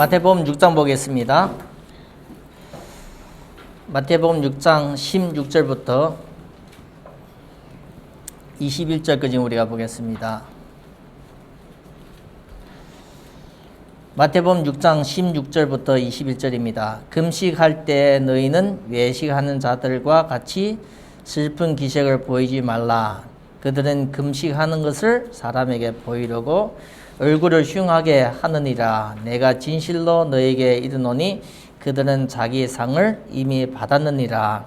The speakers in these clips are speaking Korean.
마태복음 6장 보겠습니다. 마태복음 6장 16절부터 21절까지 우리가 보겠습니다. 마태복음 6장 16절부터 21절입니다. 금식할 때 너희는 외식하는 자들과 같이 슬픈 기색을 보이지 말라. 그들은 금식하는 것을 사람에게 보이려고 얼굴을 흉하게 하느니라. 내가 진실로 너에게 이르노니 그들은 자기 상을 이미 받았느니라.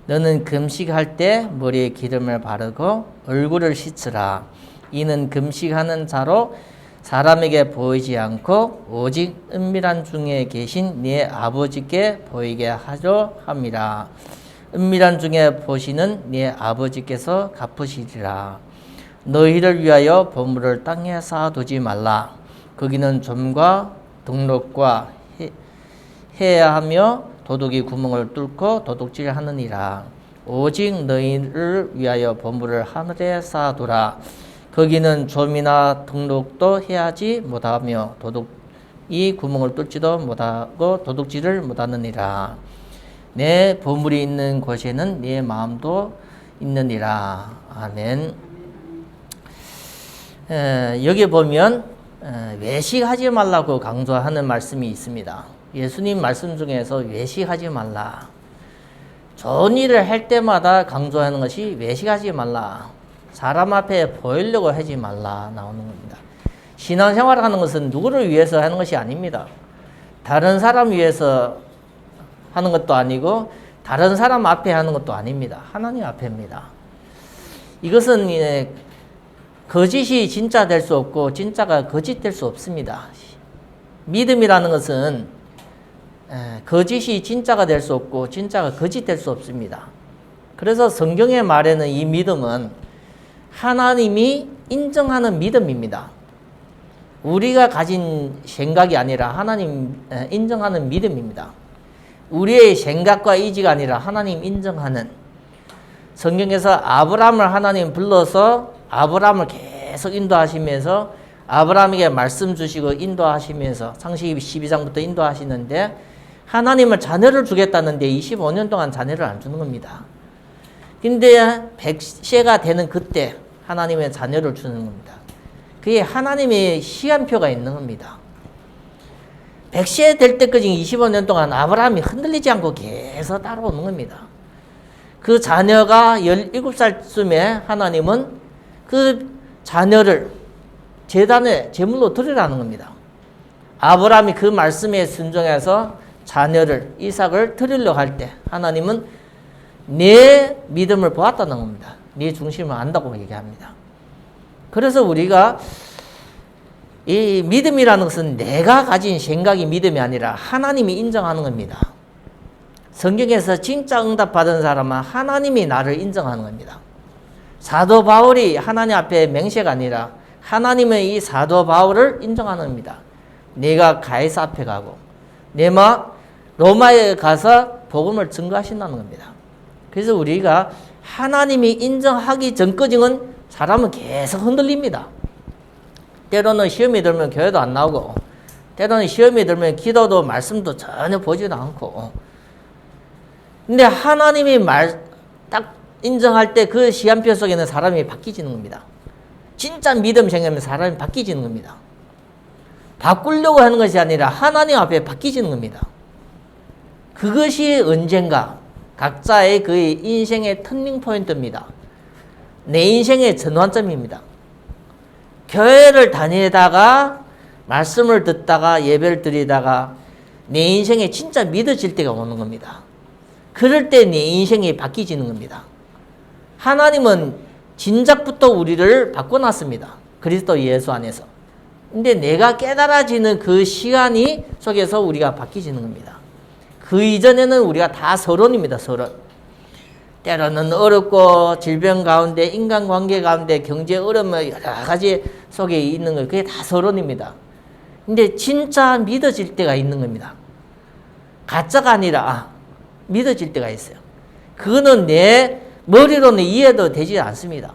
너는 금식할 때 머리에 기름을 바르고 얼굴을 씻으라. 이는 금식하는 자로 사람에게 보이지 않고 오직 은밀한 중에 계신 네 아버지께 보이게 하려 함이라. 은밀한 중에 보시는 네 아버지께서 갚으시리라. 너희를 위하여 보물을 땅에 쌓아두지 말라. 거기는 점과 등록과 해야 하며 도둑이 구멍을 뚫고 도둑질하느니라. 오직 너희를 위하여 보물을 하늘에 쌓아두라. 거기는 좀이나 등록도 해야지 못하며 도둑이 구멍을 뚫지도 못하고 도둑질을 못하느니라. 내 보물이 있는 곳에는 네 마음도 있느니라. 아멘. 여기 보면 외식하지 말라고 강조하는 말씀이 있습니다. 예수님 말씀 중에서 외식하지 말라. 좋은 일을 할 때마다 강조하는 것이 외식하지 말라. 사람 앞에 보이려고 하지 말라 나오는 겁니다. 신앙생활을 하는 것은 누구를 위해서 하는 것이 아닙니다. 다른 사람 위해서 하는 것도 아니고 다른 사람 앞에 하는 것도 아닙니다. 하나님 앞에입니다. 이것은 거짓이 진짜 될 수 없고 진짜가 거짓 될 수 없습니다. 믿음이라는 것은 거짓이 진짜가 될 수 없고 진짜가 거짓 될 수 없습니다. 그래서 성경의 말에는 이 믿음은 하나님이 인정하는 믿음입니다. 우리가 가진 생각이 아니라 하나님 인정하는 믿음입니다. 우리의 생각과 의지가 아니라 하나님 인정하는. 성경에서 아브라함을 하나님 불러서 아브라함을 계속 인도하시면서 아브라함에게 말씀 주시고 인도하시면서 창세기 12장부터 인도하시는데 하나님은 자녀를 주겠다는데 25년 동안 자녀를 안 주는 겁니다. 근데 100세가 되는 그때 하나님의 자녀를 주는 겁니다. 그게 하나님의 시간표가 있는 겁니다. 100세 될 때까지 25년 동안 아브라함이 흔들리지 않고 계속 따라오는 겁니다. 그 자녀가 17살쯤에 하나님은 그 자녀를 제단에 제물로 드리라는 겁니다. 아브라함이 그 말씀에 순종해서 자녀를 이삭을 드리려고 할 때 하나님은 내 믿음을 보았다는 겁니다. 네 중심을 안다고 얘기합니다. 그래서 우리가 이 믿음이라는 것은 내가 가진 생각이 믿음이 아니라 하나님이 인정하는 겁니다. 성경에서 진짜 응답받은 사람은 하나님이 나를 인정하는 겁니다. 사도 바울이 하나님 앞에 맹세가 아니라 하나님의 이 사도 바울을 인정하는 겁니다. 내가 가이사 앞에 가고 내가 로마에 가서 복음을 증거하신다는 겁니다. 그래서 우리가 하나님이 인정하기 전까지는 사람은 계속 흔들립니다. 때로는 시험이 들면 교회도 안 나오고 때로는 시험이 들면 기도도 말씀도 전혀 보지도 않고 근데 하나님이 딱 인정할 때 그 시간표 속에는 사람이 바뀌지는 겁니다. 진짜 믿음 생기면 사람이 바뀌지는 겁니다. 바꾸려고 하는 것이 아니라 하나님 앞에 바뀌지는 겁니다. 그것이 언젠가 각자의 그 인생의 터닝 포인트입니다. 내 인생의 전환점입니다. 교회를 다니다가 말씀을 듣다가 예배를 드리다가 내 인생에 진짜 믿어질 때가 오는 겁니다. 그럴 때 내 인생이 바뀌지는 겁니다. 하나님은 진작부터 우리를 바꿔놨습니다. 그리스도 예수 안에서. 근데 내가 깨달아지는 그 시간이 속에서 우리가 바뀌지는 겁니다. 그 이전에는 우리가 다 서론입니다. 서론. 때로는 어렵고 질병 가운데 인간관계 가운데 경제 어려움 여러 가지 속에 있는 거 그게 다 서론입니다. 근데 진짜 믿어질 때가 있는 겁니다. 가짜가 아니라 믿어질 때가 있어요. 그거는 내 머리로는 이해도 되지 않습니다.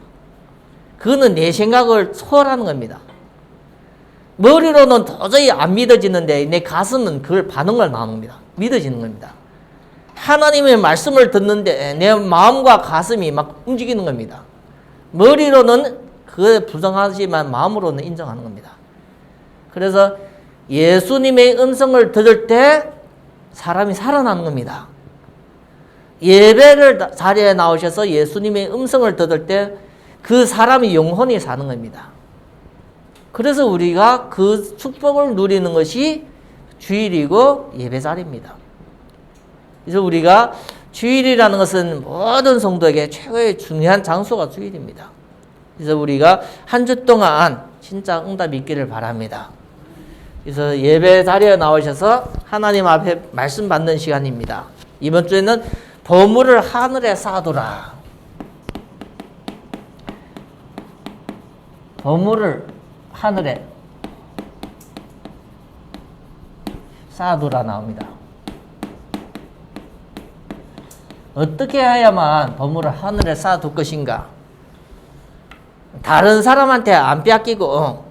그거는 내 생각을 초월하는 겁니다. 머리로는 도저히 안 믿어지는데 내 가슴은 그걸 반응을 나누는 겁니다. 믿어지는 겁니다. 하나님의 말씀을 듣는데 내 마음과 가슴이 막 움직이는 겁니다. 머리로는 그게 부정하지만 마음으로는 인정하는 겁니다. 그래서 예수님의 음성을 들을 때 사람이 살아나는 겁니다. 예배를 자리에 나오셔서 예수님의 음성을 들을 때 그 사람이 영혼이 사는 겁니다. 그래서 우리가 그 축복을 누리는 것이 주일이고 예배 자리입니다. 그래서 우리가 주일이라는 것은 모든 성도에게 최고의 중요한 장소가 주일입니다. 그래서 우리가 한 주 동안 진짜 응답이 있기를 바랍니다. 그래서 예배 자리에 나오셔서 하나님 앞에 말씀 받는 시간입니다. 이번 주에는 보물을 하늘에 쌓아두라. 보물을 하늘에 쌓아두라 나옵니다. 어떻게 해야만 보물을 하늘에 쌓아둘 것인가? 다른 사람한테 안 빼앗기고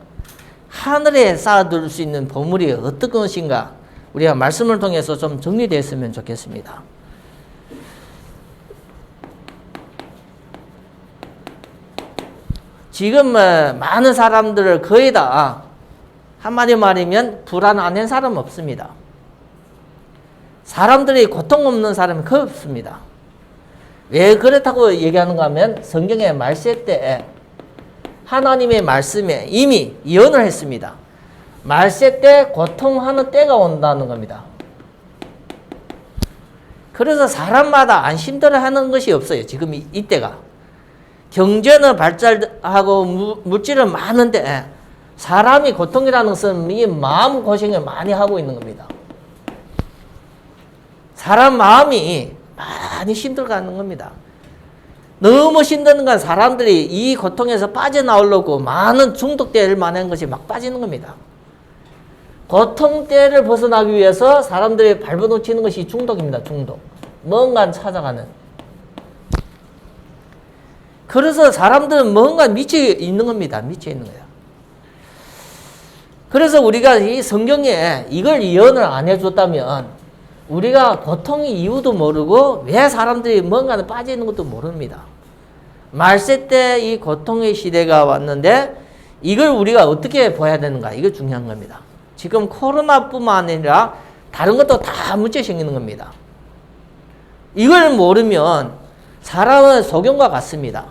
하늘에 쌓아둘 수 있는 보물이 어떤 것인가? 우리가 말씀을 통해서 좀 정리되었으면 좋겠습니다. 지금 많은 사람들을 거의 다 한마디 말이면 불안 안 한 사람 없습니다. 사람들이 고통 없는 사람이 거의 없습니다. 왜 그렇다고 얘기하는가 하면 성경의 말세 때 하나님의 말씀에 이미 예언을 했습니다. 말세 때 고통하는 때가 온다는 겁니다. 그래서 사람마다 안 힘들어하는 것이 없어요. 지금 이때가. 경제는 발달하고 물질은 많은데 사람이 고통이라는 것은 이 마음 고생을 많이 하고 있는 겁니다. 사람 마음이 많이 힘들어가는 겁니다. 너무 힘드는 건 사람들이 이 고통에서 빠져나오려고 많은 중독될 만한 것이 막 빠지는 겁니다. 고통대를 벗어나기 위해서 사람들이 발버둥치는 것이 중독입니다. 중독. 뭔가 찾아가는. 그래서 사람들은 뭔가 미쳐 있는 겁니다. 미쳐 있는 거예요. 그래서 우리가 이 성경에 이걸 예언을 안 해줬다면 우리가 고통의 이유도 모르고 왜 사람들이 뭔가는 빠져 있는 것도 모릅니다. 말세 때 이 고통의 시대가 왔는데 이걸 우리가 어떻게 봐야 되는가? 이게 중요한 겁니다. 지금 코로나뿐만 아니라 다른 것도 다 문제 생기는 겁니다. 이걸 모르면 사람은 소경과 같습니다.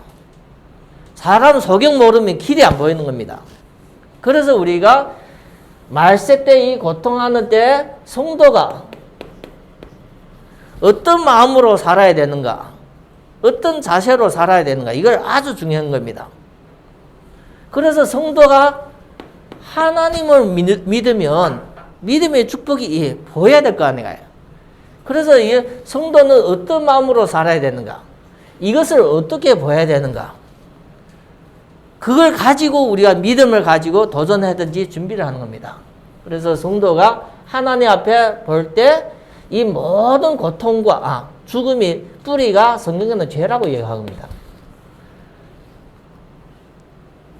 사람 소경 모르면 길이 안 보이는 겁니다. 그래서 우리가 말세 때 이 고통하는 때 성도가 어떤 마음으로 살아야 되는가, 어떤 자세로 살아야 되는가, 이걸 아주 중요한 겁니다. 그래서 성도가 하나님을 믿으면 믿음의 축복이 보여야 될 거 아니에요. 그래서 이 성도는 어떤 마음으로 살아야 되는가, 이것을 어떻게 보여야 되는가, 그걸 가지고 우리가 믿음을 가지고 도전하든지 준비를 하는 겁니다. 그래서 성도가 하나님 앞에 볼 때 이 모든 고통과 죽음의 뿌리가 성경에는 죄라고 얘기합니다.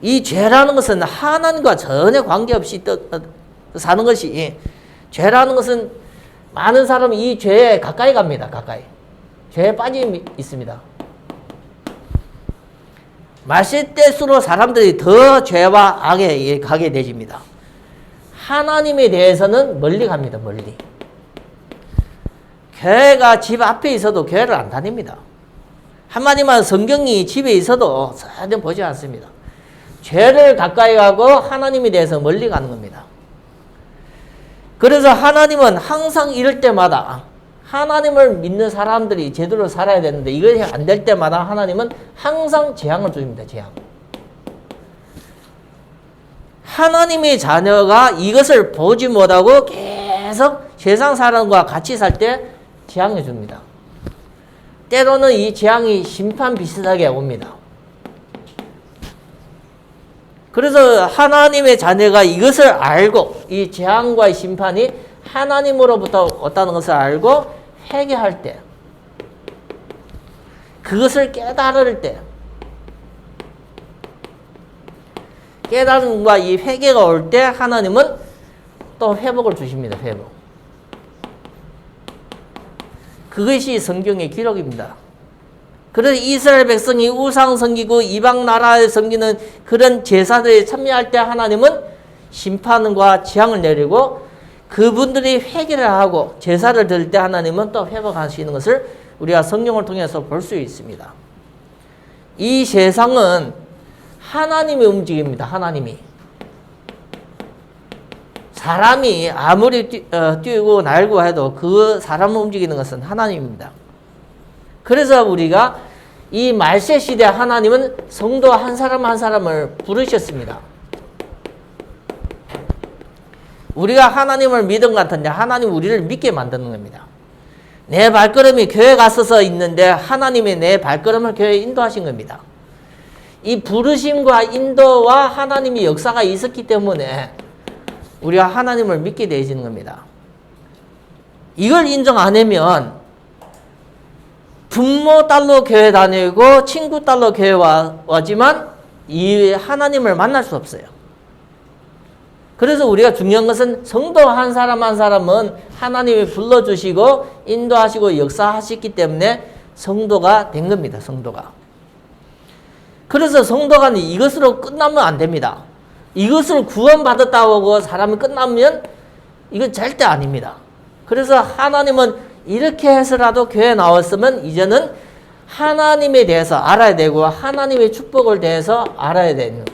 이 죄라는 것은 하나님과 전혀 관계없이 사는 것이, 죄라는 것은 많은 사람이 이 죄에 가까이 갑니다. 가까이. 죄에 빠져 있습니다. 마실 때수록 사람들이 더 죄와 악에 가게 되집니다. 하나님에 대해서는 멀리 갑니다. 멀리. 교회가 집 앞에 있어도 교회를 안 다닙니다. 한마디만 성경이 집에 있어도 전혀 보지 않습니다. 죄를 가까이 가고 하나님에 대해서 멀리 가는 겁니다. 그래서 하나님은 항상 이럴 때마다 하나님을 믿는 사람들이 제대로 살아야 되는데 이것이 안 될 때마다 하나님은 항상 재앙을 줍니다. 재앙. 하나님의 자녀가 이것을 보지 못하고 계속 세상 사람과 같이 살 때 재앙을 줍니다. 때로는 이 재앙이 심판 비슷하게 옵니다. 그래서 하나님의 자녀가 이것을 알고 이 재앙과의 심판이 하나님으로부터 왔다는 것을 알고 회개할 때, 그것을 깨달을 때, 깨달음과 이 회개가 올 때 하나님은 또 회복을 주십니다. 회복. 그것이 성경의 기록입니다. 그래서 이스라엘 백성이 우상 섬기고 이방 나라에 섬기는 그런 제사들에 참여할 때 하나님은 심판과 재앙을 내리고 그분들이 회개를 하고 제사를 드릴 때 하나님은 또 회복하시는 것을 우리가 성경을 통해서 볼 수 있습니다. 이 세상은 하나님의 움직임입니다. 하나님이. 사람이 아무리 뛰고 날고 해도 그 사람을 움직이는 것은 하나님입니다. 그래서 우리가 이 말세 시대 하나님은 성도 한 사람 한 사람을 부르셨습니다. 우리가 하나님을 믿은 것 같은데 하나님 우리를 믿게 만드는 겁니다. 내 발걸음이 교회 갔어서 있는데 하나님이 내 발걸음을 교회에 인도하신 겁니다. 이 부르심과 인도와 하나님의 역사가 있었기 때문에 우리가 하나님을 믿게 되어지는 겁니다. 이걸 인정 안 하면 부모 딸로 교회 다니고 친구 딸로 교회 와지만 이 하나님을 만날 수 없어요. 그래서 우리가 중요한 것은 성도 한 사람 한 사람은 하나님이 불러주시고 인도하시고 역사하셨기 때문에 성도가 된 겁니다. 성도가. 그래서 성도가 이것으로 끝나면 안 됩니다. 이것을 구원받았다고 하고 사람이 끝나면 이건 절대 아닙니다. 그래서 하나님은 이렇게 해서라도 교회에 나왔으면 이제는 하나님에 대해서 알아야 되고 하나님의 축복을 대해서 알아야 되는.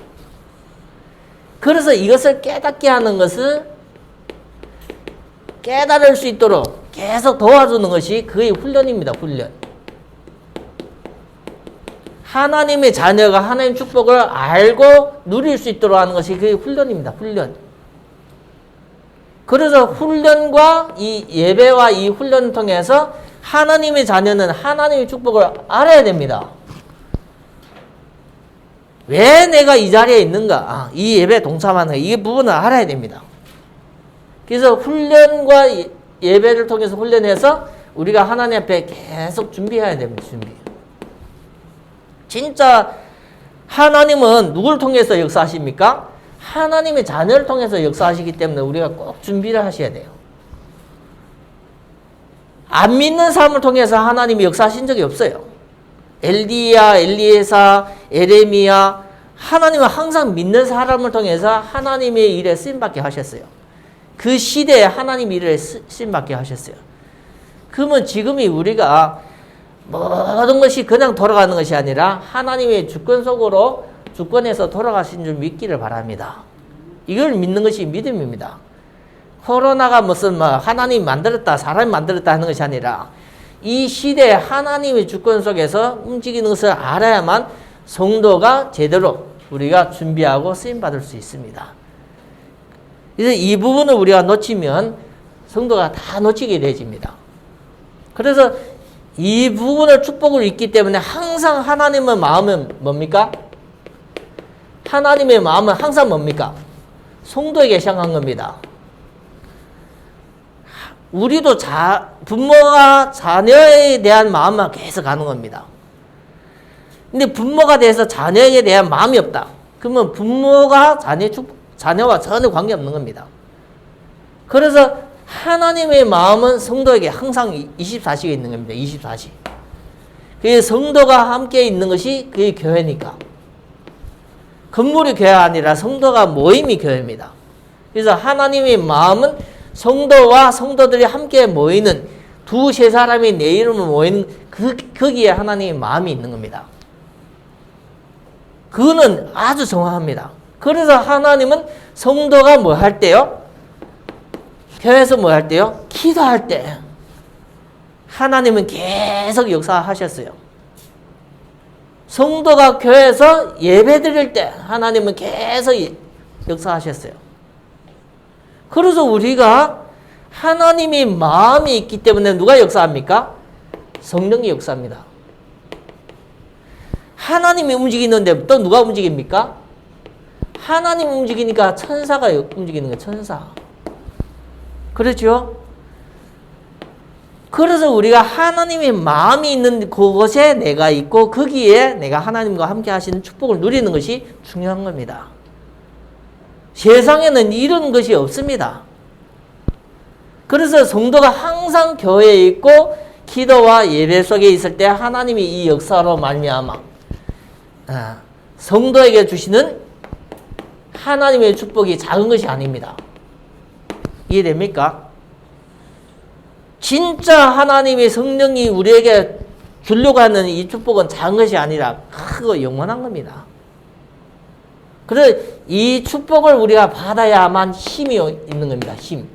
그래서 이것을 깨닫게 하는 것을 깨달을 수 있도록 계속 도와주는 것이 그의 훈련입니다. 훈련. 하나님의 자녀가 하나님 축복을 알고 누릴 수 있도록 하는 것이 그의 훈련입니다. 훈련. 그래서 훈련과 이 예배와 이 훈련을 통해서 하나님의 자녀는 하나님의 축복을 알아야 됩니다. 왜 내가 이 자리에 있는가? 이 예배에 동참하는 이 부분을 알아야 됩니다. 그래서 훈련과 예배를 통해서 훈련해서 우리가 하나님 앞에 계속 준비해야 됩니다. 준비. 진짜 하나님은 누굴 통해서 역사하십니까? 하나님의 자녀를 통해서 역사하시기 때문에 우리가 꼭 준비를 하셔야 돼요. 안 믿는 사람을 통해서 하나님이 역사하신 적이 없어요. 엘리야, 엘리에사, 에레미야, 하나님은 항상 믿는 사람을 통해서 하나님의 일에 쓰임받게 하셨어요. 그 시대에 하나님 일에 쓰임받게 하셨어요. 그러면 지금이 우리가 모든 것이 그냥 돌아가는 것이 아니라 하나님의 주권 속으로 주권에서 돌아가신 줄 믿기를 바랍니다. 이걸 믿는 것이 믿음입니다. 코로나가 무슨 하나님이 만들었다, 사람이 만들었다 하는 것이 아니라 이 시대에 하나님의 주권 속에서 움직이는 것을 알아야만 성도가 제대로 우리가 준비하고 쓰임받을 수 있습니다. 그래서 이 부분을 우리가 놓치면 성도가 다 놓치게 되집니다. 그래서 이 부분을 축복을 잊기 때문에 항상 하나님의 마음은 뭡니까? 하나님의 마음은 항상 뭡니까? 성도에게 향한 겁니다. 우리도 부모가 자녀에 대한 마음만 계속 가는 겁니다. 근데 부모가 돼서 자녀에 대한 마음이 없다. 그러면 부모가 자녀와 전혀 관계없는 겁니다. 그래서 하나님의 마음은 성도에게 항상 24시간 있는 겁니다. 24시. 그래서 성도가 함께 있는 것이 그의 교회니까. 건물이 교회가 아니라 성도가 모임이 교회입니다. 그래서 하나님의 마음은 성도와 성도들이 함께 모이는 두세 사람이 내 이름으로 모이는 거기에 하나님의 마음이 있는 겁니다. 그거는 아주 정확합니다. 그래서 하나님은 성도가 뭐 할 때요? 교회에서 뭐 할 때요? 기도할 때 하나님은 계속 역사하셨어요. 성도가 교회에서 예배 드릴 때 하나님은 계속 역사하셨어요. 그래서 우리가 하나님의 마음이 있기 때문에 누가 역사합니까? 성령이 역사합니다. 하나님이 움직이는데 또 누가 움직입니까? 하나님 움직이니까 천사가 움직이는 거예요. 천사. 그렇죠? 그래서 우리가 하나님의 마음이 있는 그곳에 내가 있고 거기에 내가 하나님과 함께 하시는 축복을 누리는 것이 중요한 겁니다. 세상에는 이런 것이 없습니다. 그래서 성도가 항상 교회에 있고 기도와 예배 속에 있을 때 하나님이 이 역사로 말미암아 성도에게 주시는 하나님의 축복이 작은 것이 아닙니다. 이해됩니까? 진짜 하나님의 성령이 우리에게 주려고 하는 이 축복은 작은 것이 아니라 크고 영원한 겁니다. 그래서 이 축복을 우리가 받아야만 힘이 있는 겁니다. 힘.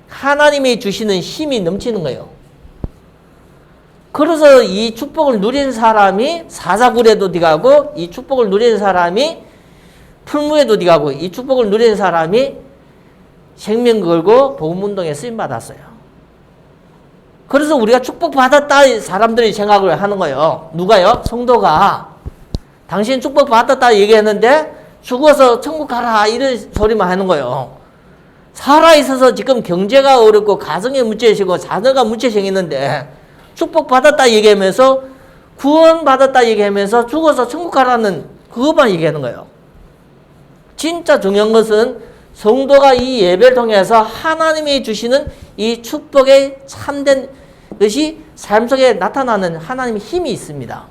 하나님이 주시는 힘이 넘치는 거예요. 그래서 이 축복을 누린 사람이 사자굴에도 들어가고 이 축복을 누린 사람이 풀무에도 들어가고 이 축복을 누린 사람이 생명 걸고 복음운동에 쓰임받았어요. 그래서 우리가 축복받았다 사람들이 생각을 하는 거예요. 누가요? 성도가 당신 축복받았다 얘기했는데 죽어서 천국 가라 이런 소리만 하는 거예요. 살아있어서 지금 경제가 어렵고 가정에 문제 생기고 자녀가 문제 생기는데 축복받았다 얘기하면서 구원받았다 얘기하면서 죽어서 천국 가라는 그것만 얘기하는 거예요. 진짜 중요한 것은 성도가 이 예배를 통해서 하나님이 주시는 이 축복의 참된 것이 삶 속에 나타나는 하나님의 힘이 있습니다.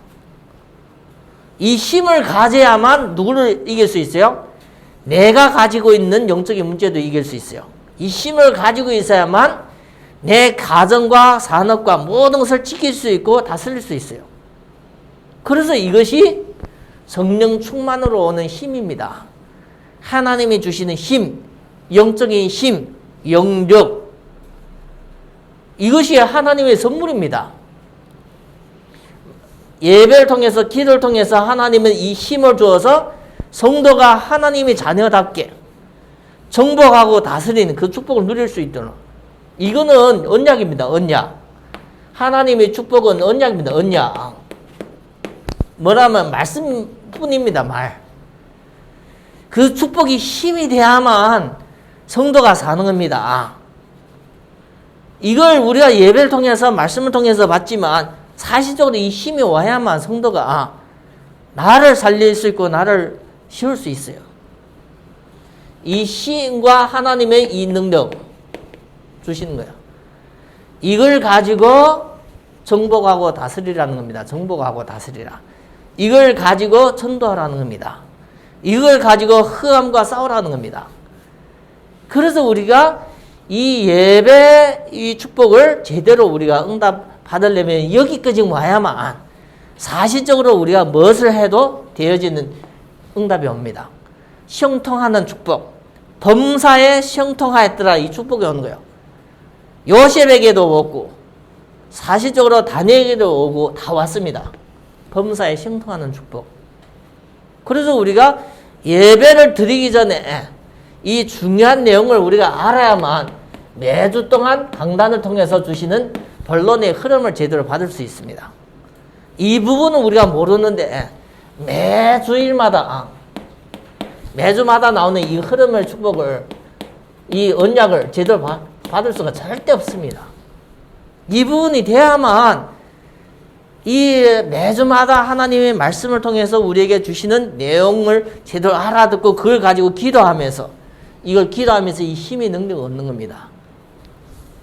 이 힘을 가져야만 누구를 이길 수 있어요? 내가 가지고 있는 영적인 문제도 이길 수 있어요. 이 힘을 가지고 있어야만 내 가정과 산업과 모든 것을 지킬 수 있고 다스릴 수 있어요. 그래서 이것이 성령 충만으로 오는 힘입니다. 하나님이 주시는 힘, 영적인 힘, 영력. 이것이 하나님의 선물입니다. 예배를 통해서 기도를 통해서 하나님은 이 힘을 주어서 성도가 하나님의 자녀답게 정복하고 다스리는 그 축복을 누릴 수 있도록. 이거는 언약입니다. 언약. 하나님의 축복은 언약입니다. 언약. 뭐라면 말씀뿐입니다. 말. 그 축복이 힘이 돼야만 성도가 사는 겁니다. 이걸 우리가 예배를 통해서 말씀을 통해서 받지만 사실적으로 이 힘이 와야만 성도가 나를 살릴 수 있고 나를 세울 수 있어요. 이 힘과 하나님의 이 능력 주시는 거예요. 이걸 가지고 정복하고 다스리라는 겁니다. 정복하고 다스리라. 이걸 가지고 전도하라는 겁니다. 이걸 가지고 흑암과 싸우라는 겁니다. 그래서 우리가 이 예배 이 축복을 제대로 우리가 응답 받으려면 여기까지 와야만 사실적으로 우리가 무엇을 해도 되어지는 응답이 옵니다. 형통하는 축복. 범사에 형통하였더라 이 축복이 오는 거예요. 요셉에게도 오고 사실적으로 다니엘에게도 오고 다 왔습니다. 범사에 형통하는 축복. 그래서 우리가 예배를 드리기 전에 이 중요한 내용을 우리가 알아야만 매주 동안 강단을 통해서 주시는 본론의 흐름을 제대로 받을 수 있습니다. 이 부분은 우리가 모르는데 매주마다 나오는 이 흐름의 축복을 이 언약을 제대로 받을 수가 절대 없습니다. 이 부분이 돼야만 이 매주마다 하나님의 말씀을 통해서 우리에게 주시는 내용을 제대로 알아듣고 그걸 가지고 기도하면서 이걸 기도하면서 이 힘의 능력을 얻는 겁니다.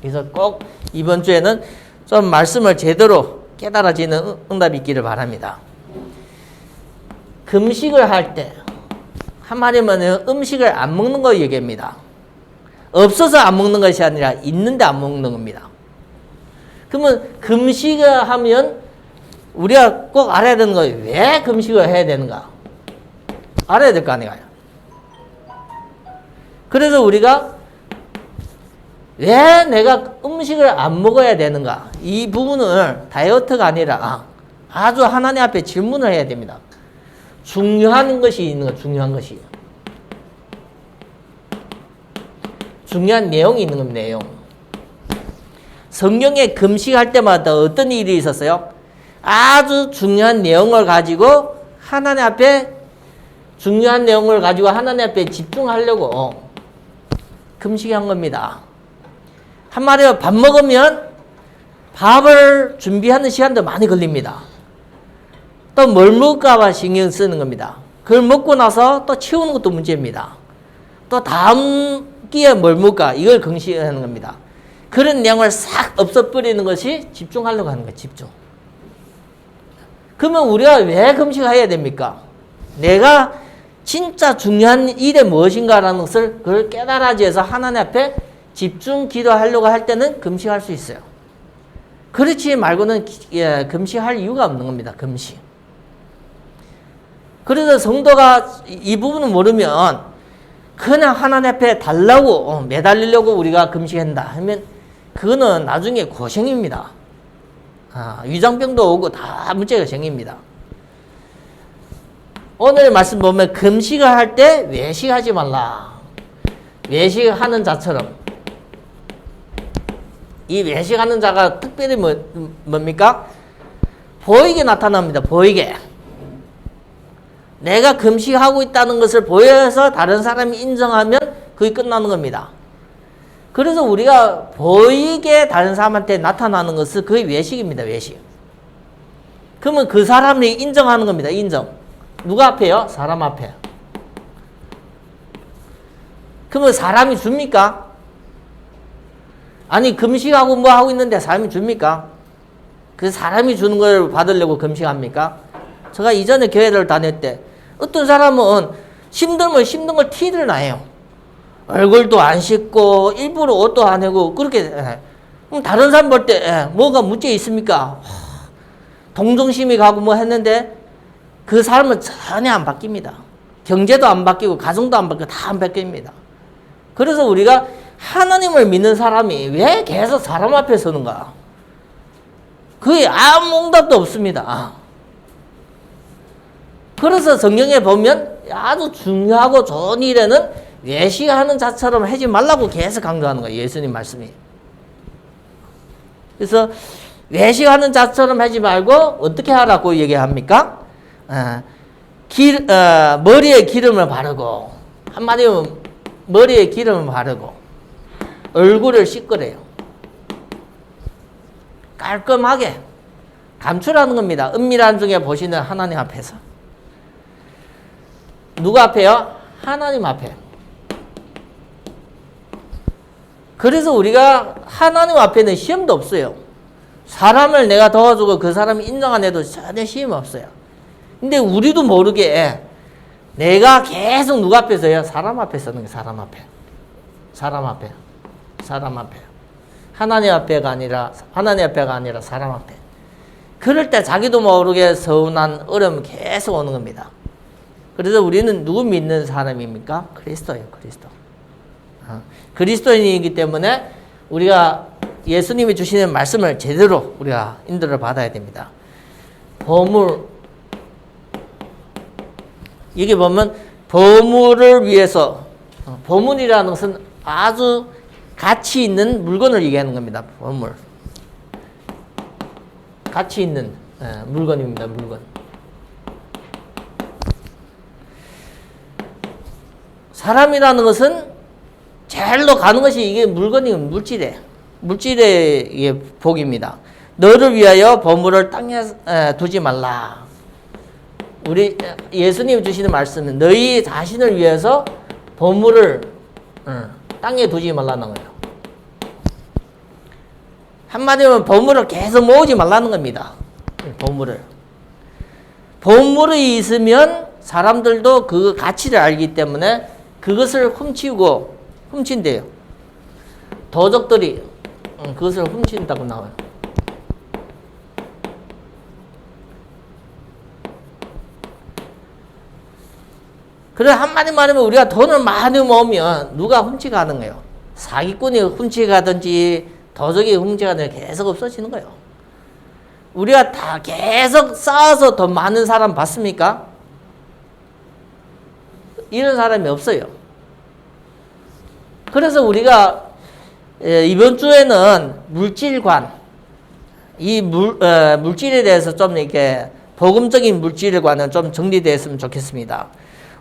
그래서 꼭 이번 주에는 좀 말씀을 제대로 깨달아지는 응답이 있기를 바랍니다. 금식을 할 때 한마디면 음식을 안 먹는 거 얘기합니다. 없어서 안 먹는 것이 아니라 있는데 안 먹는 겁니다. 그러면 금식을 하면 우리가 꼭 알아야 되는 거예요. 왜 금식을 해야 되는가? 알아야 될 거 아니에요. 그래서 우리가 왜 내가 음식을 안 먹어야 되는가? 이 부분을 다이어트가 아니라 아주 하나님 앞에 질문을 해야 됩니다. 중요한 것이 있는 거, 중요한 것이. 중요한 내용이 있는 겁니다, 내용. 성경에 금식할 때마다 어떤 일이 있었어요? 아주 중요한 내용을 가지고 하나님 앞에 집중하려고 금식한 겁니다. 한마디로 밥 먹으면 밥을 준비하는 시간도 많이 걸립니다. 또 뭘 먹을까 봐 신경 쓰는 겁니다. 그걸 먹고 나서 또 치우는 것도 문제입니다. 또 다음 끼에 뭘 먹을까? 이걸 금식하는 겁니다. 그런 내용을 싹 없애버리는 것이 집중하려고 하는 거예요. 집중. 그러면 우리가 왜 금식해야 됩니까? 내가 진짜 중요한 일이 무엇인가라는 것을 그걸 깨달아지 해서 하나님 앞에 집중 기도하려고 할 때는 금식할 수 있어요. 그렇지 말고는 금식할 이유가 없는 겁니다. 금식. 그래서 성도가 이 부분을 모르면 그냥 하나님 앞에 달라고 매달리려고 우리가 금식한다 하면 그거는 나중에 고생입니다. 위장병도 오고 다 문제가 생깁니다. 오늘 말씀 보면 금식을 할 때 외식하지 말라. 외식하는 자처럼. 이 외식하는 자가 특별히 뭡니까? 보이게 나타납니다. 보이게. 내가 금식하고 있다는 것을 보여서 다른 사람이 인정하면 그게 끝나는 겁니다. 그래서 우리가 보이게 다른 사람한테 나타나는 것은 그게 외식입니다. 외식. 그러면 그 사람이 인정하는 겁니다. 인정. 누가 앞에요? 사람 앞에. 그러면 사람이 줍니까? 아니 금식하고 뭐 하고 있는데 사람이 줍니까? 그 사람이 주는 걸 받으려고 금식합니까? 제가 이전에 교회를 다닐 때 어떤 사람은 힘들면 힘든 걸 티를 나요. 얼굴도 안 씻고 일부러 옷도 안 하고 그렇게 다른 사람 볼 때 뭐가 문제 있습니까? 동정심이 가고 뭐 했는데 그 사람은 전혀 안 바뀝니다. 경제도 안 바뀌고 가정도 안 바뀌고 다 안 바뀝니다. 그래서 우리가 하나님을 믿는 사람이 왜 계속 사람 앞에 서는가? 그게 아무 응답도 없습니다. 그래서 성경에 보면 아주 중요하고 좋은 일에는 외식하는 자처럼 하지 말라고 계속 강조하는 거예요. 예수님 말씀이. 그래서 외식하는 자처럼 하지 말고 어떻게 하라고 얘기합니까? 머리에 기름을 바르고 한마디로 머리에 기름을 바르고 얼굴을 씻으래요. 깔끔하게 감추라는 겁니다. 은밀한 중에 보시는 하나님 앞에서. 누구 앞에요? 하나님 앞에. 그래서 우리가 하나님 앞에는 시험도 없어요. 사람을 내가 도와주고 그 사람이 인정 안 해도 전혀 시험 없어요. 근데 우리도 모르게 내가 계속 누구 앞에 서요? 사람 앞에 서는 게 사람 앞에. 사람 앞에. 사람 앞에. 하나님 앞에가 아니라 사람 앞에. 그럴 때 자기도 모르게 서운한 어려움이 계속 오는 겁니다. 그래서 우리는 누구 믿는 사람입니까? 그리스도예요. 그리스도. 그리스도인이기 때문에 우리가 예수님이 주시는 말씀을 제대로 우리가 인도를 받아야 됩니다. 보물, 여기 보면 보물을 위해서, 보물이라는 것은 아주 가치 있는 물건을 얘기하는 겁니다. 보물. 가치 있는 물건입니다. 물건. 사람이라는 것은 제일로 가는 것이 이게 물건이면 물질의 복입니다. 너를 위하여 보물을 땅에 두지 말라. 우리 예수님 주시는 말씀은 너희 자신을 위해서 보물을 땅에 두지 말라는 거예요. 한마디로 보물을 계속 모으지 말라는 겁니다. 보물이 있으면 사람들도 그 가치를 알기 때문에 그것을 훔친대요. 도적들이 그것을 훔친다고 나와요. 그래 한마디 말하면 우리가 돈을 많이 모으면 누가 훔치가는 거예요. 사기꾼이 훔치가든지 도적이 훔치가든지 계속 없어지는 거예요. 우리가 다 계속 쌓아서 더 많은 사람 봤습니까? 이런 사람이 없어요. 그래서 우리가 이번 주에는 물질관, 이 물질에 대해서 좀 이렇게 복음적인 물질관은 좀 정리되었으면 좋겠습니다.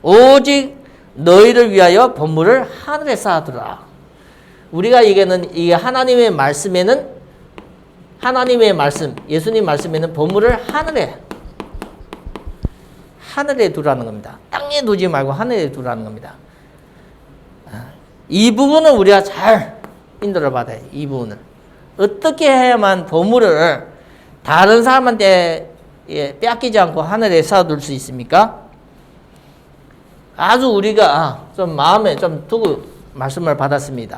오직 너희를 위하여 보물을 하늘에 쌓아두라. 우리가 얘기하는 이 하나님의 말씀에는 하나님의 말씀, 예수님 말씀에는 보물을 하늘에 두라는 겁니다. 땅 땅에 두지 말고 하늘에 두라는 겁니다. 이 부분은 우리가 잘 인도를 받아야 돼요. 이 부분을. 어떻게 해야만 보물을 다른 사람한테 빼앗기지 않고 하늘에 쌓아둘 수 있습니까? 아주 우리가 좀 마음에 좀 두고 말씀을 받았으면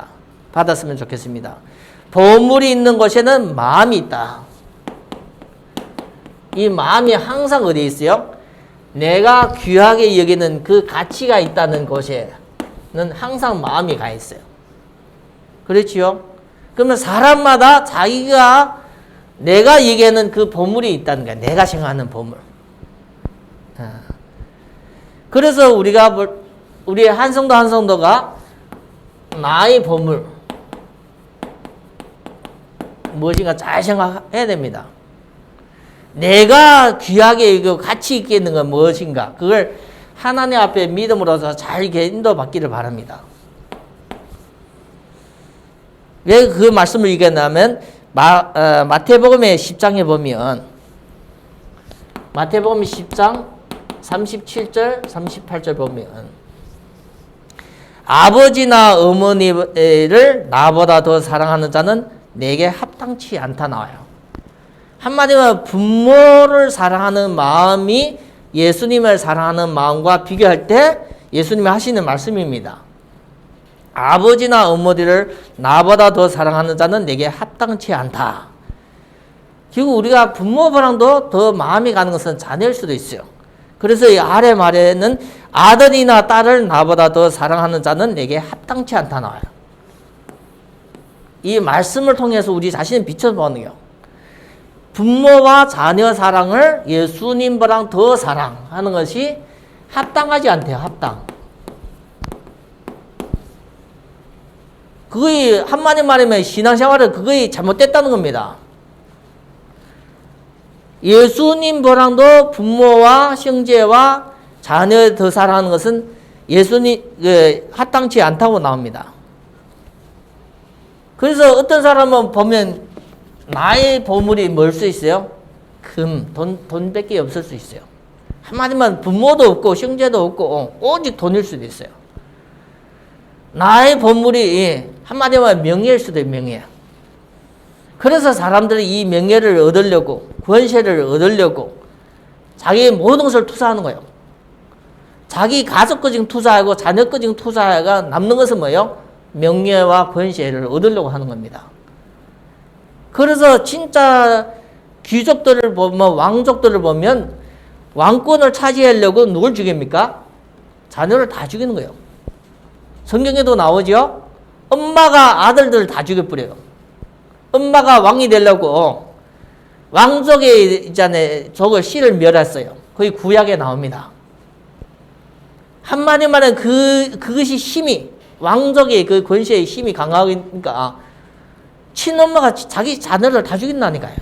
좋겠습니다. 보물이 있는 곳에는 마음이 있다. 이 마음이 항상 어디에 있어요? 내가 귀하게 여기는 그 가치가 있다는 곳에는 항상 마음이 가 있어요. 그렇지요? 그러면 사람마다 자기가 내가 얘기하는 그 보물이 있다는 거야. 내가 생각하는 보물. 그래서 우리 한 성도가 나의 보물 무엇인가 잘 생각해야 됩니다. 내가 귀하게 가치 있게 있는 건 무엇인가? 그걸 하나님 앞에 믿음으로서 잘 인도받기를 바랍니다. 왜 그 말씀을 얘기했냐면 마태복음의 10장에 보면 마태복음 10장 37절 38절 보면 아버지나 어머니를 나보다 더 사랑하는 자는 내게 합당치 않다 나와요. 한마디로 부모를 사랑하는 마음이 예수님을 사랑하는 마음과 비교할 때 예수님이 하시는 말씀입니다. 아버지나 어머니를 나보다 더 사랑하는 자는 내게 합당치 않다. 결국 우리가 부모보다도 더 마음이 가는 것은 자녀일 수도 있어요. 그래서 이 아래 말에는 아들이나 딸을 나보다 더 사랑하는 자는 내게 합당치 않다 나와요. 이 말씀을 통해서 우리 자신을 비춰보는 거예요. 부모와 자녀 사랑을 예수님보다 더 사랑하는 것이 합당하지 않대요. 합당. 그거이 한마디 말하면 신앙생활은 그거이 잘못됐다는 겁니다. 예수님보다도 부모와 형제와 자녀를 더 사랑하는 것은 예수님 합당치 않다고 나옵니다. 그래서 어떤 사람은 보면 나의 보물이 뭘 수 있어요? 돈밖에 없을 수 있어요. 한마디만 부모도 없고 형제도 없고 오직 돈일 수도 있어요. 나의 보물이 한마디만 명예일 수도 있어요. 명예. 그래서 사람들이 이 명예를 얻으려고 권세를 얻으려고 자기의 모든 것을 투자하는 거예요. 자기 가족까지 투자하고 자녀까지 투자가 남는 것은 뭐예요? 명예와 권세를 얻으려고 하는 겁니다. 그래서 진짜 귀족들을 보면 왕족들을 보면 왕권을 차지하려고 누굴 죽입니까? 자녀를 다 죽이는 거예요. 성경에도 나오죠? 엄마가 아들들을 다 죽여버려요. 엄마가 왕이 되려고 왕족의 있잖아요. 저걸 씨를 멸했어요. 거의 구약에 나옵니다. 한마디 말하면 그것이 힘이 왕족의 그 권세의 힘이 강하니까 친엄마가 자기 자녀를 다 죽인다니까요.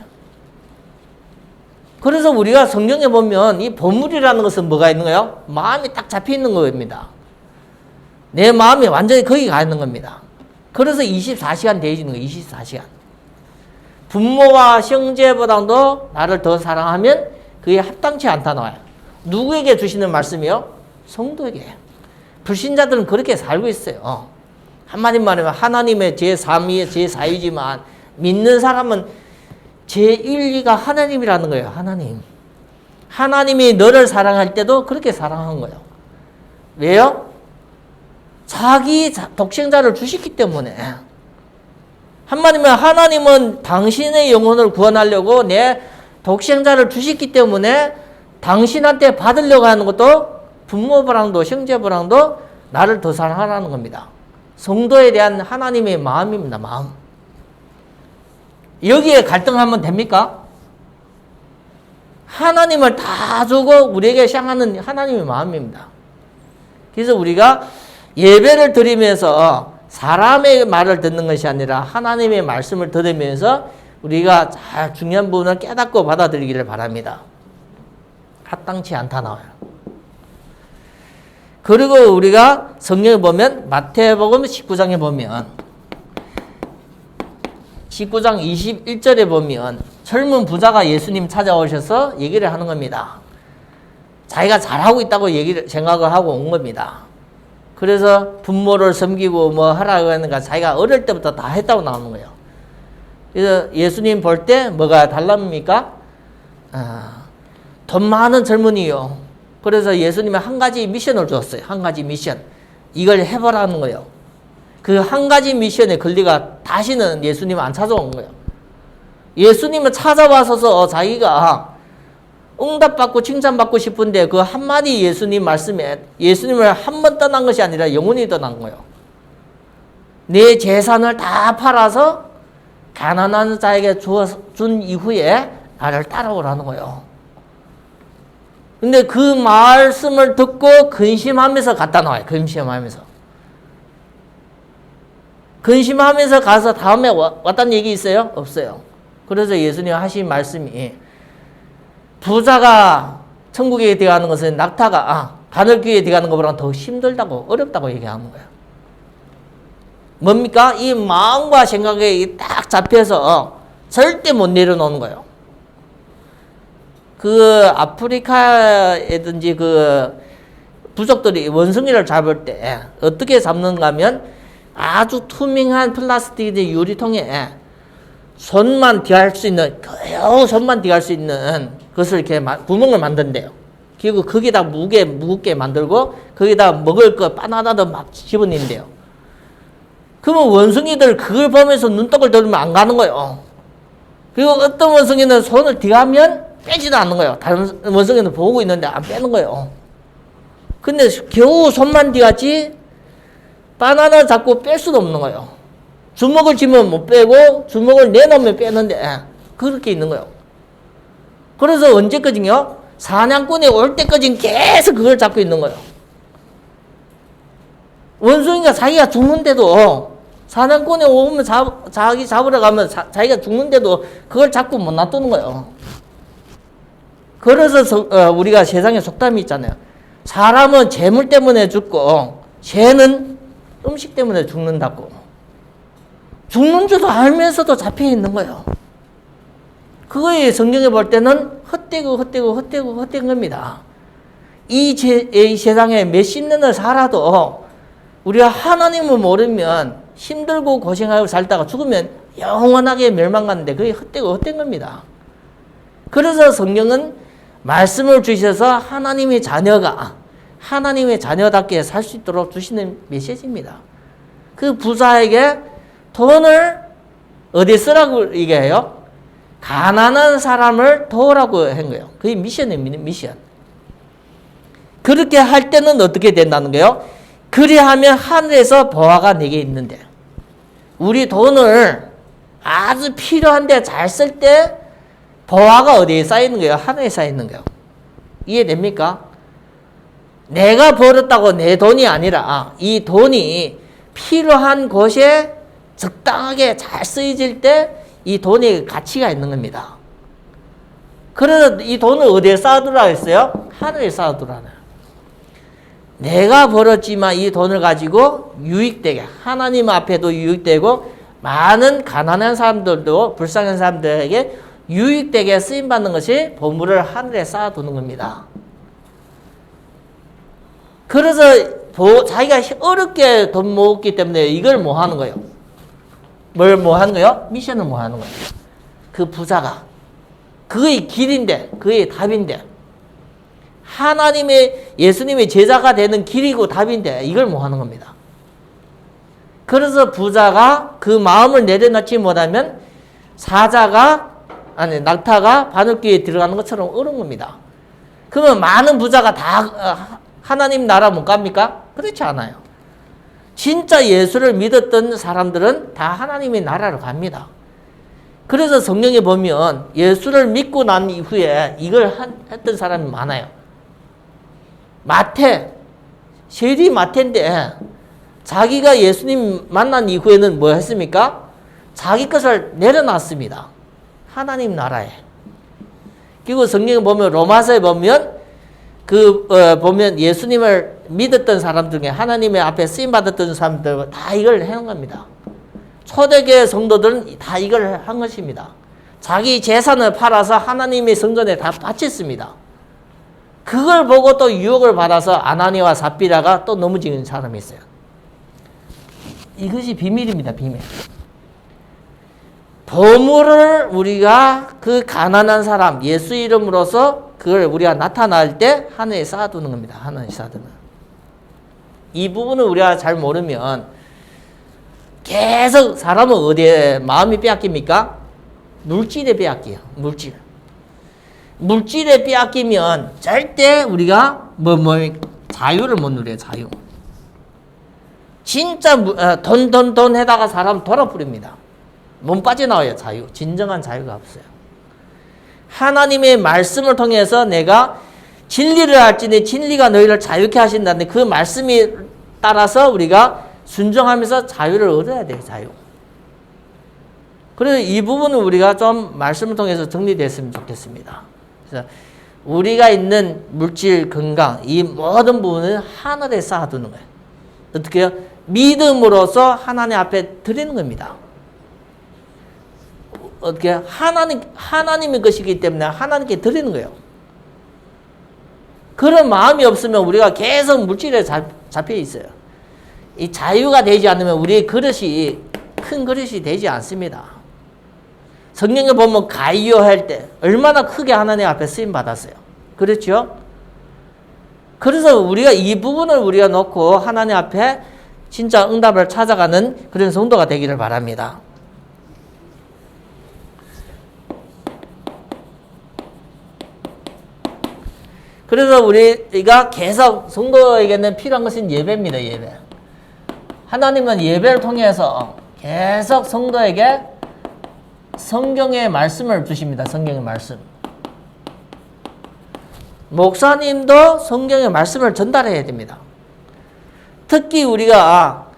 그래서 우리가 성경에 보면 이 보물이라는 것은 뭐가 있는 거예요? 마음이 딱 잡혀 있는 겁니다. 내 마음이 완전히 거기 가 있는 겁니다. 그래서 24시간 되어지는 거예요. 24시간. 부모와 형제보다도 나를 더 사랑하면 그게 합당치 않다 나와요. 누구에게 주시는 말씀이요? 성도에게. 불신자들은 그렇게 살고 있어요. 한마디 말하면 하나님의 제3위, 제4위지만 믿는 사람은 제1위가 하나님이라는 거예요. 하나님. 하나님이 너를 사랑할 때도 그렇게 사랑한 거예요. 왜요? 자기 독생자를 주셨기 때문에. 한마디면 하나님은 당신의 영혼을 구원하려고 내 독생자를 주셨기 때문에 당신한테 받으려고 하는 것도 부모보랑도 형제보랑도 나를 더 사랑하라는 겁니다. 성도에 대한 하나님의 마음입니다. 마음. 여기에 갈등하면 됩니까? 하나님을 다 주고 우리에게 향하는 하나님의 마음입니다. 그래서 우리가 예배를 드리면서 사람의 말을 듣는 것이 아니라 하나님의 말씀을 들으면서 우리가 잘 중요한 부분을 깨닫고 받아들이기를 바랍니다. 합당치 않다 나와요. 그리고 우리가 성경에 보면 마태복음 19장에 보면 19장 21절에 보면 젊은 부자가 예수님 찾아오셔서 얘기를 하는 겁니다. 자기가 잘하고 있다고 생각을 하고 온 겁니다. 그래서 부모를 섬기고 뭐 하라고 하는가 자기가 어릴 때부터 다 했다고 나오는 거예요. 그래서 예수님 볼 때 뭐가 달랍니까? 돈 많은 젊은이요. 그래서 예수님이 한 가지 미션을 줬어요. 한 가지 미션. 이걸 해보라는 거예요. 그 한 가지 미션에 걸리가 다시는 예수님 안 찾아온 거예요. 예수님을 찾아와서 자기가 응답받고 칭찬받고 싶은데 그 한마디 예수님 말씀에 예수님을 한 번 떠난 것이 아니라 영원히 떠난 거예요. 내 재산을 다 팔아서 가난한 자에게 준 이후에 나를 따라오라는 거예요. 근데 그 말씀을 듣고 근심하면서 갔다 나와요. 근심하면서 가서 다음에 왔다는 얘기 있어요? 없어요. 그래서 예수님 하신 말씀이 부자가 천국에 들어가는 것은 낙타가 바늘귀에 들어가는 것보다 더 힘들다고 어렵다고 얘기하는 거예요. 뭡니까? 이 마음과 생각에 딱 잡혀서 절대 못 내려놓는 거예요. 그 아프리카에든지 그 부족들이 원숭이를 잡을 때 어떻게 잡는가 하면 아주 투명한 플라스틱 유리통에 손만 뒤할 수 있는, 겨우 손만 뒤할 수 있는 것을 이렇게 구멍을 만든대요. 그리고 거기다 무겁게 만들고 거기다 먹을 거 바나나도 막 집어넣는데요. 그러면 원숭이들 그걸 보면서 눈독을 들으면 안 가는 거예요. 그리고 어떤 원숭이는 손을 뒤가면 빼지도 않는 거예요. 다른 원숭이는 보고 있는데 안 빼는 거예요. 근데 겨우 손만 뒤갔지 바나나 잡고 뺄 수도 없는 거예요. 주먹을 쥐면 못 빼고 주먹을 내놓으면 빼는데 그렇게 있는 거예요. 그래서 언제까지요? 사냥꾼이 올 때까지는 계속 그걸 잡고 있는 거예요. 원숭이가 자기가 죽는데도 사냥꾼이 오면 자기 잡으러 가면 자기가 죽는데도 그걸 잡고 못 놔두는 거예요. 그래서 우리가 세상에 속담이 있잖아요. 사람은 재물 때문에 죽고 새는 음식 때문에 죽는다고. 죽는 줄도 알면서도 잡혀 있는 거예요. 그거에 성경에 볼 때는 헛되고 겁니다. 이 세상에 몇십 년을 살아도 우리가 하나님을 모르면 힘들고 고생하고 살다가 죽으면 영원하게 멸망하는데 그게 헛된 겁니다. 그래서 성경은 말씀을 주셔서 하나님의 자녀가 하나님의 자녀답게 살 수 있도록 주시는 메시지입니다. 그 부자에게 돈을 어디 쓰라고 얘기해요? 가난한 사람을 도우라고 한 거예요. 그게 미션입니다. 미션. 그렇게 할 때는 어떻게 된다는 거예요? 그리하면 하늘에서 보화가 내게 있는데 우리 돈을 아주 필요한데 잘 쓸 때 보화가 어디에 쌓이는 거예요? 하늘에 쌓이는 거예요. 이해됩니까? 내가 벌었다고 내 돈이 아니라 이 돈이 필요한 곳에 적당하게 잘 쓰여질 때 이 돈이 가치가 있는 겁니다. 그래서 이 돈을 어디에 쌓아두라 했어요? 하늘에 쌓아두라는. 내가 벌었지만 이 돈을 가지고 유익되게 하나님 앞에도 유익되고 많은 가난한 사람들도 불쌍한 사람들에게 유익되게 쓰임받는 것이 보물을 하늘에 쌓아두는 겁니다. 그래서 자기가 어렵게 돈 모았기 때문에 이걸 뭐 하는 거예요? 뭘 뭐 하는 거예요? 미션을 뭐 하는 거예요? 그 부자가 그의 길인데 그의 답인데 하나님의 예수님의 제자가 되는 길이고 답인데 이걸 뭐 하는 겁니다. 그래서 부자가 그 마음을 내려놓지 못하면 낙타가 바늘귀에 들어가는 것처럼 어려운 겁니다. 그러면 많은 부자가 다 하나님 나라 못 갑니까? 그렇지 않아요. 진짜 예수를 믿었던 사람들은 다 하나님의 나라로 갑니다. 그래서 성경에 보면 예수를 믿고 난 이후에 이걸 했던 사람이 많아요. 세리 마태인데 자기가 예수님 만난 이후에는 뭐 했습니까? 자기 것을 내려놨습니다. 하나님 나라에. 그리고 성경에 보면 로마서에 보면 보면 예수님을 믿었던 사람 중에 하나님의 앞에 쓰임받았던 사람들 다 이걸 해놓은 겁니다. 초대교회 성도들은 다 이걸 한 것입니다. 자기 재산을 팔아서 하나님의 성전에 다 바쳤습니다. 그걸 보고 또 유혹을 받아서 아나니와 삽비라가 또 넘어지는 사람이 있어요. 이것이 비밀입니다. 비밀. 보물을 우리가 그 가난한 사람 예수 이름으로서 그걸 우리가 나타날 때 하늘에 쌓아두는 겁니다. 하늘에 쌓아두는. 이 부분을 우리가 잘 모르면 계속 사람은 어디에 마음이 빼앗깁니까? 물질에 빼앗겨요. 물질에 빼앗기면 절대 우리가 자유를 못 누려요. 자유. 진짜 돈 해다가 사람 돌아버립니다. 몸 빠져나와요. 자유. 진정한 자유가 없어요. 하나님의 말씀을 통해서 내가 진리를 알지니 진리가 너희를 자유케 하신다는데 그 말씀이 따라서 우리가 순종하면서 자유를 얻어야 돼요. 자유. 그래서 이 부분은 우리가 좀 말씀을 통해서 정리됐으면 좋겠습니다. 그래서 우리가 있는 물질, 건강 이 모든 부분은 하늘에 쌓아두는 거예요. 어떻게 해요? 믿음으로써 하나님 앞에 드리는 겁니다. 어떻게 하나님의 것이기 때문에 하나님께 드리는 거예요. 그런 마음이 없으면 우리가 계속 물질에 잡혀 있어요. 이 자유가 되지 않으면 우리의 그릇이 큰 그릇이 되지 않습니다. 성경에 보면 가이오 할 때 얼마나 크게 하나님 앞에 쓰임 받았어요. 그렇죠? 그래서 우리가 이 부분을 우리가 놓고 하나님 앞에 진짜 응답을 찾아가는 그런 성도가 되기를 바랍니다. 그래서 우리가 계속 성도에게는 필요한 것은 예배입니다. 예배. 하나님은 예배를 통해서 계속 성도에게 성경의 말씀을 주십니다. 성경의 말씀. 목사님도 성경의 말씀을 전달해야 됩니다. 특히 우리가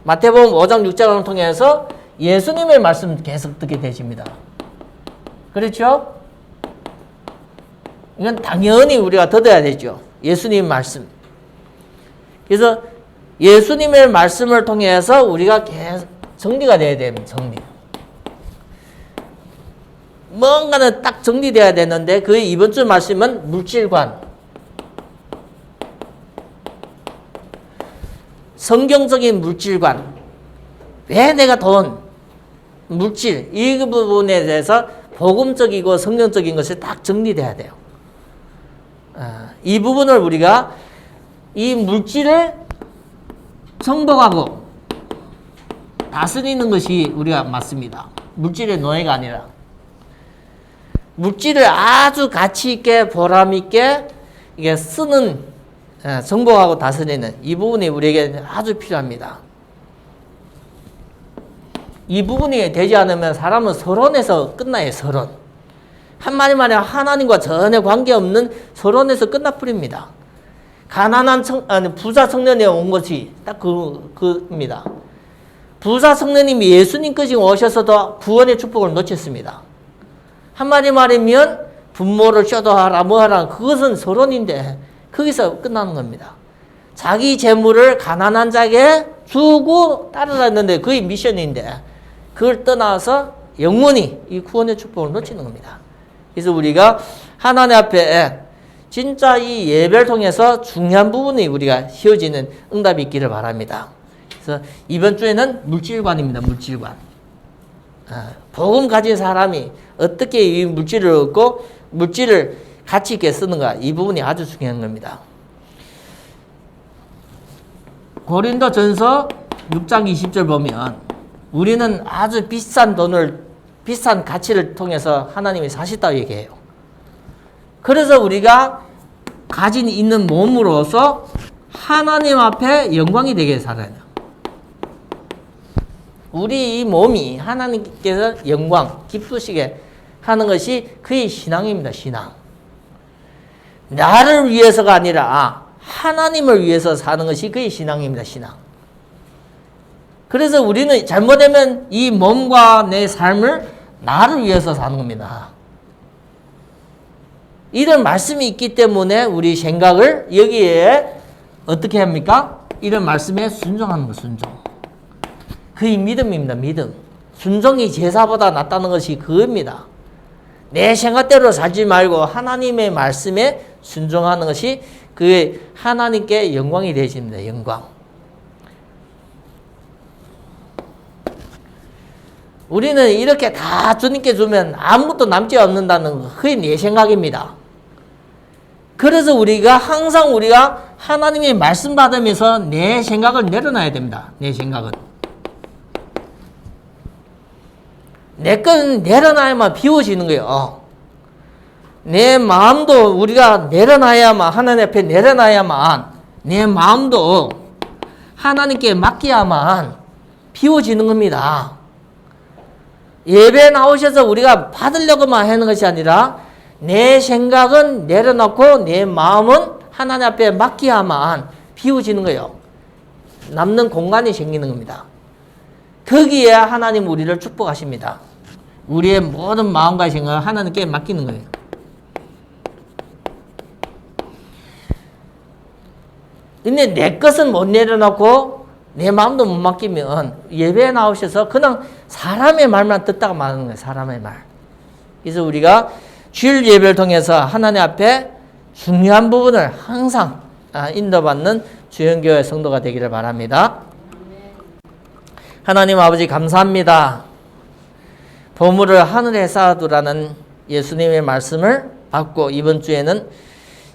마태복음 5장 6장을 통해서 예수님의 말씀 계속 듣게 되십니다. 그렇죠? 이건 당연히 우리가 들어야 되죠. 예수님 말씀. 그래서 예수님의 말씀을 통해서 우리가 계속 정리가 돼야 됩니다. 정리. 뭔가는 딱 정리돼야 되는데 그 이번 주 말씀은 물질관. 성경적인 물질관. 왜 내가 돈, 물질 이 부분에 대해서 복음적이고 성경적인 것이 딱 정리돼야 돼요. 이 부분을 우리가 이 물질을 정복하고 다스리는 것이 우리가 맞습니다. 물질의 노예가 아니라 물질을 아주 가치 있게 보람 있게 이게 쓰는 정복하고 다스리는 이 부분이 우리에게 아주 필요합니다. 이 부분이 되지 않으면 사람은 서론에서 끝나요. 서론. 한마디만에 하나님과 전혀 관계없는 서론에서 끝나버립니다. 가난한 부자 청년이 온 것이 딱 그입니다. 부자 청년님이 예수님까지 오셔서도 구원의 축복을 놓쳤습니다. 한마디 말하면 분모를 쇼도하라 뭐하라 그것은 서론인데 거기서 끝나는 겁니다. 자기 재물을 가난한 자에게 주고 따르라 했는데 그게 미션인데 그걸 떠나서 영원히 이 구원의 축복을 놓치는 겁니다. 그래서 우리가 하나님 앞에 진짜 이 예배를 통해서 중요한 부분이 우리가 휘어지는 응답이 있기를 바랍니다. 그래서 이번 주에는 물질관입니다. 물질관. 복음 가진 사람이 어떻게 이 물질을 얻고 물질을 가치 있게 쓰는가 이 부분이 아주 중요한 겁니다. 고린도전서 6장 20절 보면 우리는 아주 비싼 가치를 통해서 하나님이 사셨다고 얘기해요. 그래서 우리가 가진 있는 몸으로서 하나님 앞에 영광이 되게 살아야 돼요. 우리 이 몸이 하나님께서 영광, 기쁘시게 하는 것이 그의 신앙입니다. 신앙. 나를 위해서가 아니라 하나님을 위해서 사는 것이 그의 신앙입니다. 신앙. 그래서 우리는 잘못되면 이 몸과 내 삶을 나를 위해서 사는 겁니다. 이런 말씀이 있기 때문에 우리 생각을 여기에 어떻게 합니까? 이런 말씀에 순종하는 것, 순종. 그의 믿음입니다. 믿음. 순종이 제사보다 낫다는 것이 그겁니다. 내 생각대로 살지 말고 하나님의 말씀에 순종하는 것이 그 하나님께 영광이 되십니다. 영광. 우리는 이렇게 다 주님께 주면 아무것도 남지 않는다는 거 그게 내 생각입니다. 그래서 항상 우리가 하나님의 말씀 받으면서 내 생각을 내려놔야 됩니다. 내 생각은. 내 건 내려놔야만 비워지는 거예요. 내 마음도 우리가 내려놔야만, 하나님 앞에 내려놔야만, 내 마음도 하나님께 맡겨야만 비워지는 겁니다. 예배 나오셔서 우리가 받으려고만 하는 것이 아니라 내 생각은 내려놓고 내 마음은 하나님 앞에 맡겨야만 비워지는 거예요. 남는 공간이 생기는 겁니다. 거기에 하나님 우리를 축복하십니다. 우리의 모든 마음과 생각을 하나님께 맡기는 거예요. 근데 내 것은 못 내려놓고 내 마음도 못 맡기면 예배에 나오셔서 그냥 사람의 말만 듣다가 마는 거예요. 사람의 말. 그래서 우리가 주일 예배를 통해서 하나님 앞에 중요한 부분을 항상 인도받는 주연교회 성도가 되기를 바랍니다. 하나님 아버지 감사합니다. 보물을 하늘에 쌓아두라는 예수님의 말씀을 받고 이번 주에는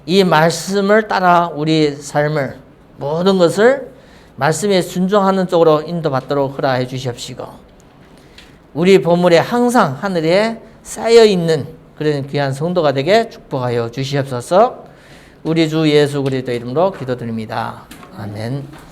이 말씀을 따라 우리 삶을 모든 것을 말씀에 순종하는 쪽으로 인도받도록 허락해 주시옵시고 우리 보물에 항상 하늘에 쌓여있는 그런 귀한 성도가 되게 축복하여 주시옵소서. 우리 주 예수 그리스도 이름으로 기도드립니다. 아멘.